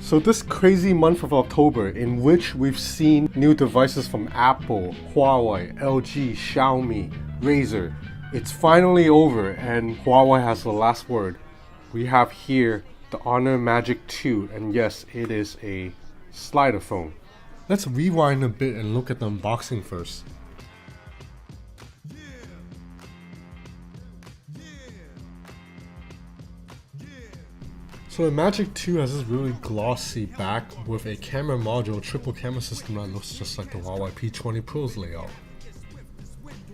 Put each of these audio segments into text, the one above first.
So this crazy month of October, in which we've seen new devices from Apple, Huawei, LG, Xiaomi, Razer, it's finally over and Huawei has the last word. We have here the Honor Magic 2, and yes, it is a slider phone. Let's rewind a bit and look at the unboxing first. So the Magic 2 has this really glossy back with a camera module, triple camera system that looks just like the Huawei P20 Pro's layout.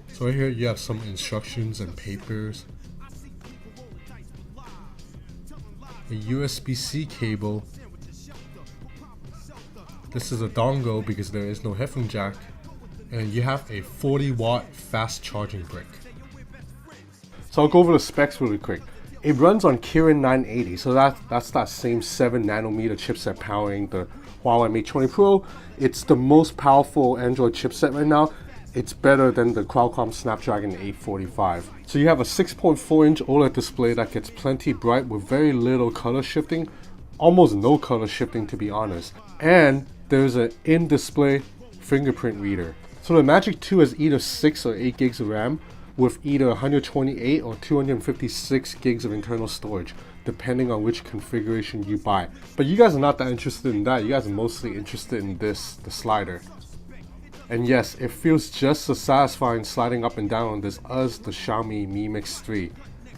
So right here you have some instructions and papers, a USB-C cable. This is a dongle because there is no headphone jack, and you have a 40-watt fast charging brick. So I'll go over the specs really quick. It runs on Kirin 980, so that's that same 7nm chipset powering the Huawei Mate 20 Pro. It's the most powerful Android chipset right now. It's better than the Qualcomm Snapdragon 845. So you have a 6.4-inch OLED display that gets plenty bright with very little color shifting, almost no color shifting to be honest. And there's an in-display fingerprint reader. So the Magic 2 has either 6 or 8 gigs of RAM, with either 128 or 256 gigs of internal storage, depending on which configuration you buy. But you guys are not that interested in that. You guys are mostly interested in this, the slider. And yes, it feels just as satisfying sliding up and down on this as the Xiaomi Mi Mix 3.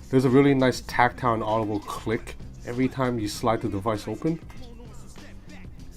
There's a really nice tactile and audible click every time you slide the device open.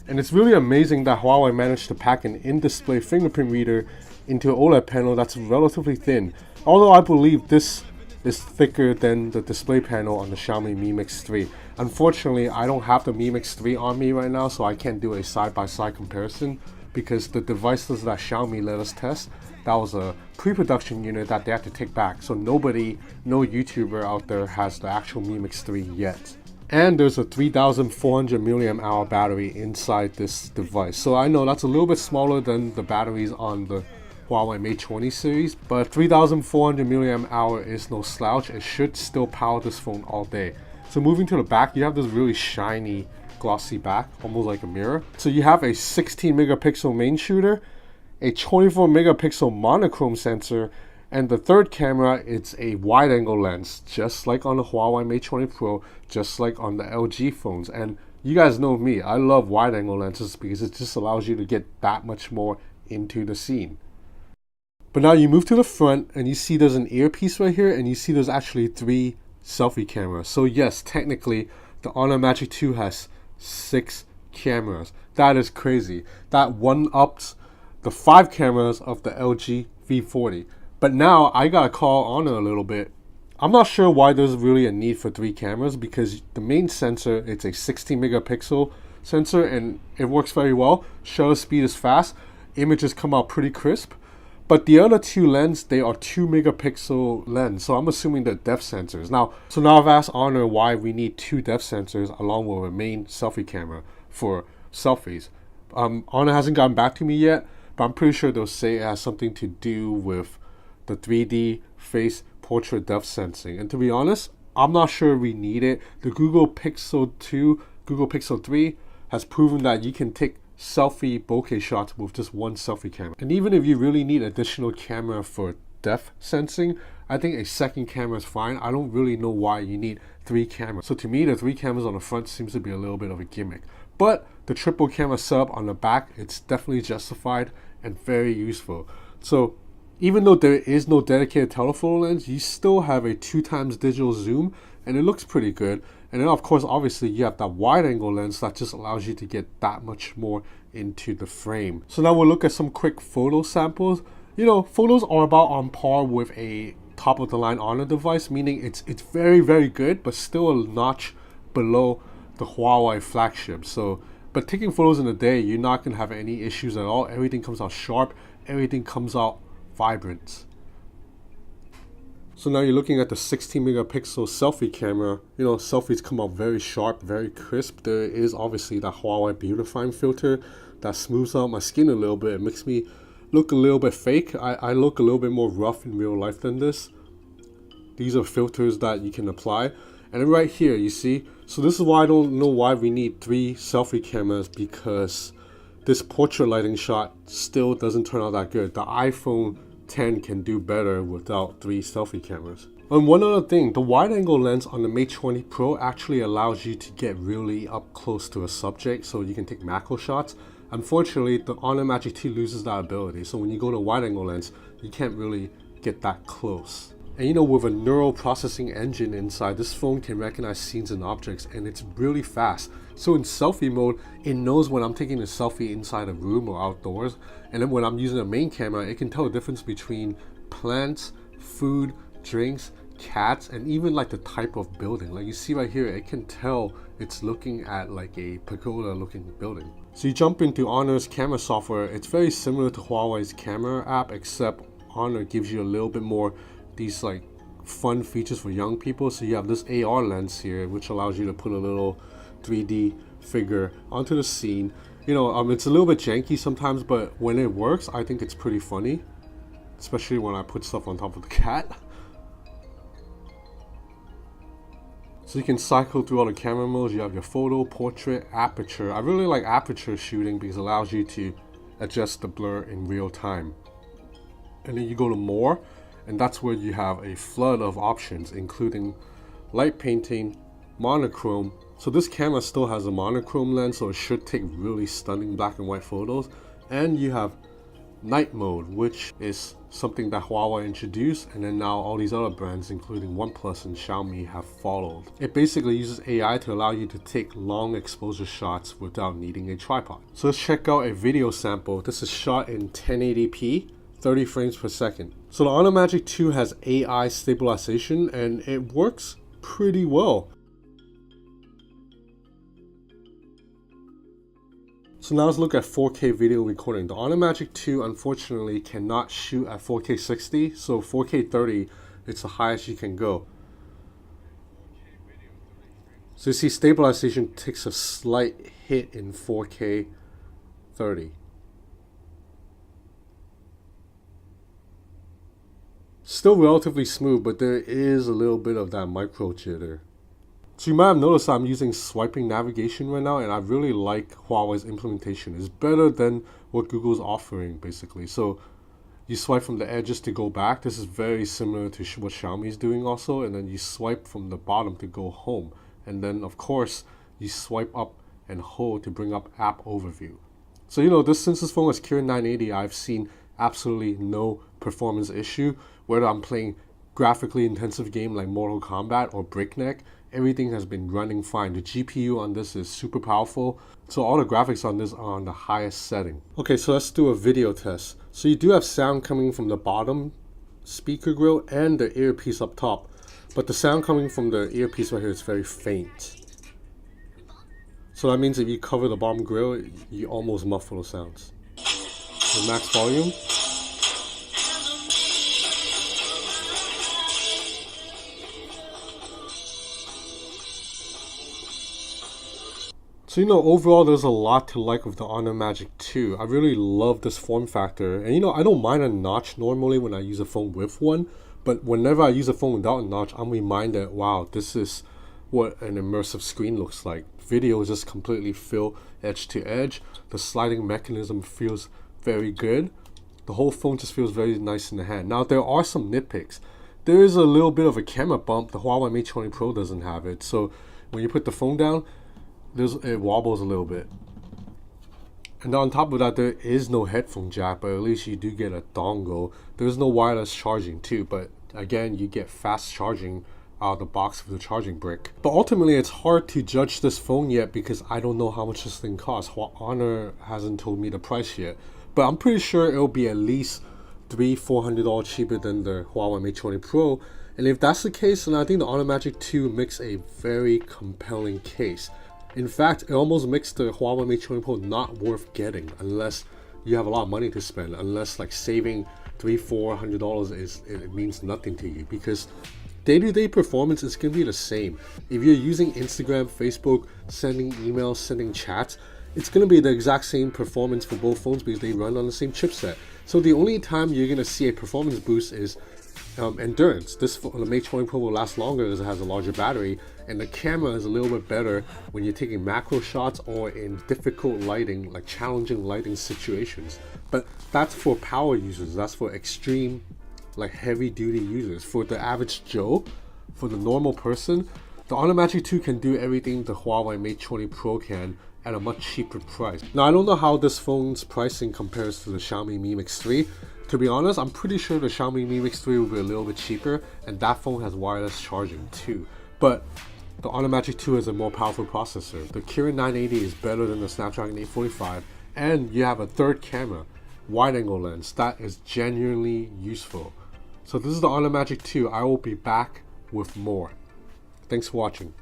And it's really amazing that Huawei managed to pack an in-display fingerprint reader into an OLED panel that's relatively thin. Although I believe this is thicker than the display panel on the Xiaomi Mi Mix 3. Unfortunately, I don't have the Mi Mix 3 on me right now, so I can't do a side-by-side comparison because the devices that Xiaomi let us test, that was a pre-production unit that they had to take back. So no YouTuber out there has the actual Mi Mix 3 yet. And there's a 3400 mAh battery inside this device. So I know that's a little bit smaller than the batteries on the Huawei Mate 20 series, but 3400 mAh is no slouch. It should still power this phone all day. So moving to the back, you have this really shiny, glossy back, almost like a mirror. So you have a 16 megapixel main shooter, a 24 megapixel monochrome sensor, and the third camera, it's a wide angle lens, just like on the Huawei Mate 20 Pro, just like on the LG phones. And you guys know me, I love wide angle lenses because it just allows you to get that much more into the scene. But now you move to the front and you see there's an earpiece right here, and you see there's actually 3 selfie cameras. So yes, technically the Honor Magic 2 has 6 cameras. That is crazy. That one-ups the 5 cameras of the LG V40. But now I gotta call Honor a little bit. I'm not sure why there's really a need for 3 cameras, because the main sensor, it's a 16 megapixel sensor and it works very well. Shutter speed is fast. Images come out pretty crisp. But the other 2 lenses, they are 2 megapixel lens, so I'm assuming they're depth sensors. Now I've asked Honor why we need 2 depth sensors along with a main selfie camera for selfies. Honor hasn't gotten back to me yet, but I'm pretty sure they'll say it has something to do with the 3D face portrait depth sensing. And to be honest, I'm not sure we need it. The Google Pixel 2, Google Pixel 3 has proven that you can take selfie bokeh shots with just one selfie camera. And even if you really need additional camera for depth sensing, I think a second camera is fine. I don't really know why you need 3 cameras. So to me, the 3 cameras on the front seems to be a little bit of a gimmick. But the triple camera setup on the back, it's definitely justified and very useful. So even though there is no dedicated telephoto lens, you still have a 2x digital zoom, and it looks pretty good. And then of course, obviously you have that wide angle lens that just allows you to get that much more into the frame. So now we'll look at some quick photo samples. You know, photos are about on par with a top of the line Honor device, meaning it's very, very good, but still a notch below the Huawei flagship. So, but taking photos in the day, you're not gonna have any issues at all. Everything comes out sharp, everything comes out vibrant. So now you're looking at the 16 megapixel selfie camera. You know, selfies come out very sharp, very crisp. There is obviously that Huawei beautifying filter that smooths out my skin a little bit. It makes me look a little bit fake. I look a little bit more rough in real life than this. These are filters that you can apply. And then right here, you see, So this is why I don't know why we need 3 selfie cameras, because this portrait lighting shot still doesn't turn out that good. The iPhone 10 can do better without 3 selfie cameras. And one other thing, the wide angle lens on the Mate 20 Pro actually allows you to get really up close to a subject so you can take macro shots. Unfortunately, the Honor Magic 2 loses that ability, so when you go to wide angle lens, you can't really get that close. And you know, with a neural processing engine inside, this phone can recognize scenes and objects, and it's really fast. So in selfie mode, it knows when I'm taking a selfie inside a room or outdoors, and then when I'm using a main camera, it can tell the difference between plants, food, drinks, cats, and even like the type of building. Like you see right here, it can tell it's looking at like a pagoda looking building. So you jump into Honor's camera software. It's very similar to Huawei's camera app, except Honor gives you a little bit more these like fun features for young people. So you have this AR lens here, which allows you to put a little 3D figure onto the scene. You know, it's a little bit janky sometimes, but when it works, I think it's pretty funny, especially when I put stuff on top of the cat. So you can cycle through all the camera modes. You have your photo, portrait, aperture. I really like aperture shooting because it allows you to adjust the blur in real time. And then you go to more, and that's where you have a flood of options, including light painting, monochrome. So this camera still has a monochrome lens, so it should take really stunning black and white photos. And you have night mode, which is something that Huawei introduced, and then now all these other brands including OnePlus and Xiaomi have followed. It basically uses AI to allow you to take long exposure shots without needing a tripod. So let's check out a video sample. This is shot in 1080p, 30 frames per second. So the Honor Magic 2 has AI stabilization, and it works pretty well. So now let's look at 4K video recording. The Honor Magic 2 unfortunately cannot shoot at 4K 60, so 4K 30, it's the highest you can go. So you see stabilization takes a slight hit in 4K 30. Still relatively smooth, but there is a little bit of that micro jitter. So you might have noticed I'm using swiping navigation right now, and I really like Huawei's implementation. It's better than what Google's offering, basically. So you swipe from the edges to go back. This is very similar to what Xiaomi is doing also. And then you swipe from the bottom to go home. And then, of course, you swipe up and hold to bring up app overview. So, you know, since this phone has Kirin 980, I've seen absolutely no performance issue. Whether I'm playing graphically intensive game like Mortal Kombat or Breakneck, everything has been running fine. The GPU on this is super powerful, so all the graphics on this are on the highest setting. Okay, so let's do a video test. So you do have sound coming from the bottom speaker grill and the earpiece up top, but the sound coming from the earpiece right here is very faint. So that means if you cover the bottom grill, you almost muffle the sounds. So max volume. So, you know, overall there's a lot to like with the Honor Magic 2. I really love this form factor. And, you know, I don't mind a notch normally when I use a phone with one. But whenever I use a phone without a notch, I'm reminded, wow, this is what an immersive screen looks like. Video just completely feel edge to edge. The sliding mechanism feels very good. The whole phone just feels very nice in the hand. Now, there are some nitpicks. There is a little bit of a camera bump. The Huawei Mate 20 Pro doesn't have it. So when you put the phone down, it wobbles a little bit. And on top of that, there is no headphone jack, but at least you do get a dongle. There's no wireless charging too, but again, you get fast charging out of the box with the charging brick. But ultimately, it's hard to judge this phone yet because I don't know how much this thing costs. Honor hasn't told me the price yet, but I'm pretty sure it'll be at least $300-400 cheaper than the Huawei Mate 20 Pro. And if that's the case, then I think the Honor Magic 2 makes a very compelling case. In fact, it almost makes the Huawei Mate 20 Pro not worth getting unless you have a lot of money to spend, unless like saving $300-400 it means nothing to you, because day-to-day performance is going to be the same. If you're using Instagram, Facebook, sending emails, sending chats, it's going to be the exact same performance for both phones because they run on the same chipset. So the only time you're going to see a performance boost is endurance. The Mate 20 Pro will last longer as it has a larger battery, and the camera is a little bit better when you're taking macro shots or in difficult lighting, like challenging lighting situations. But that's for power users, that's for extreme, like heavy duty users. For the average Joe, for the normal person, the Honor Magic 2 can do everything the Huawei Mate 20 Pro can at a much cheaper price. Now I don't know how this phone's pricing compares to the Xiaomi Mi Mix 3. To be honest, I'm pretty sure the Xiaomi Mi Mix 3 will be a little bit cheaper, and that phone has wireless charging too. But the Honor Magic 2 is a more powerful processor. The Kirin 980 is better than the Snapdragon 845, and you have a third camera, wide angle lens, that is genuinely useful. So this is the Honor Magic 2. I will be back with more. Thanks for watching.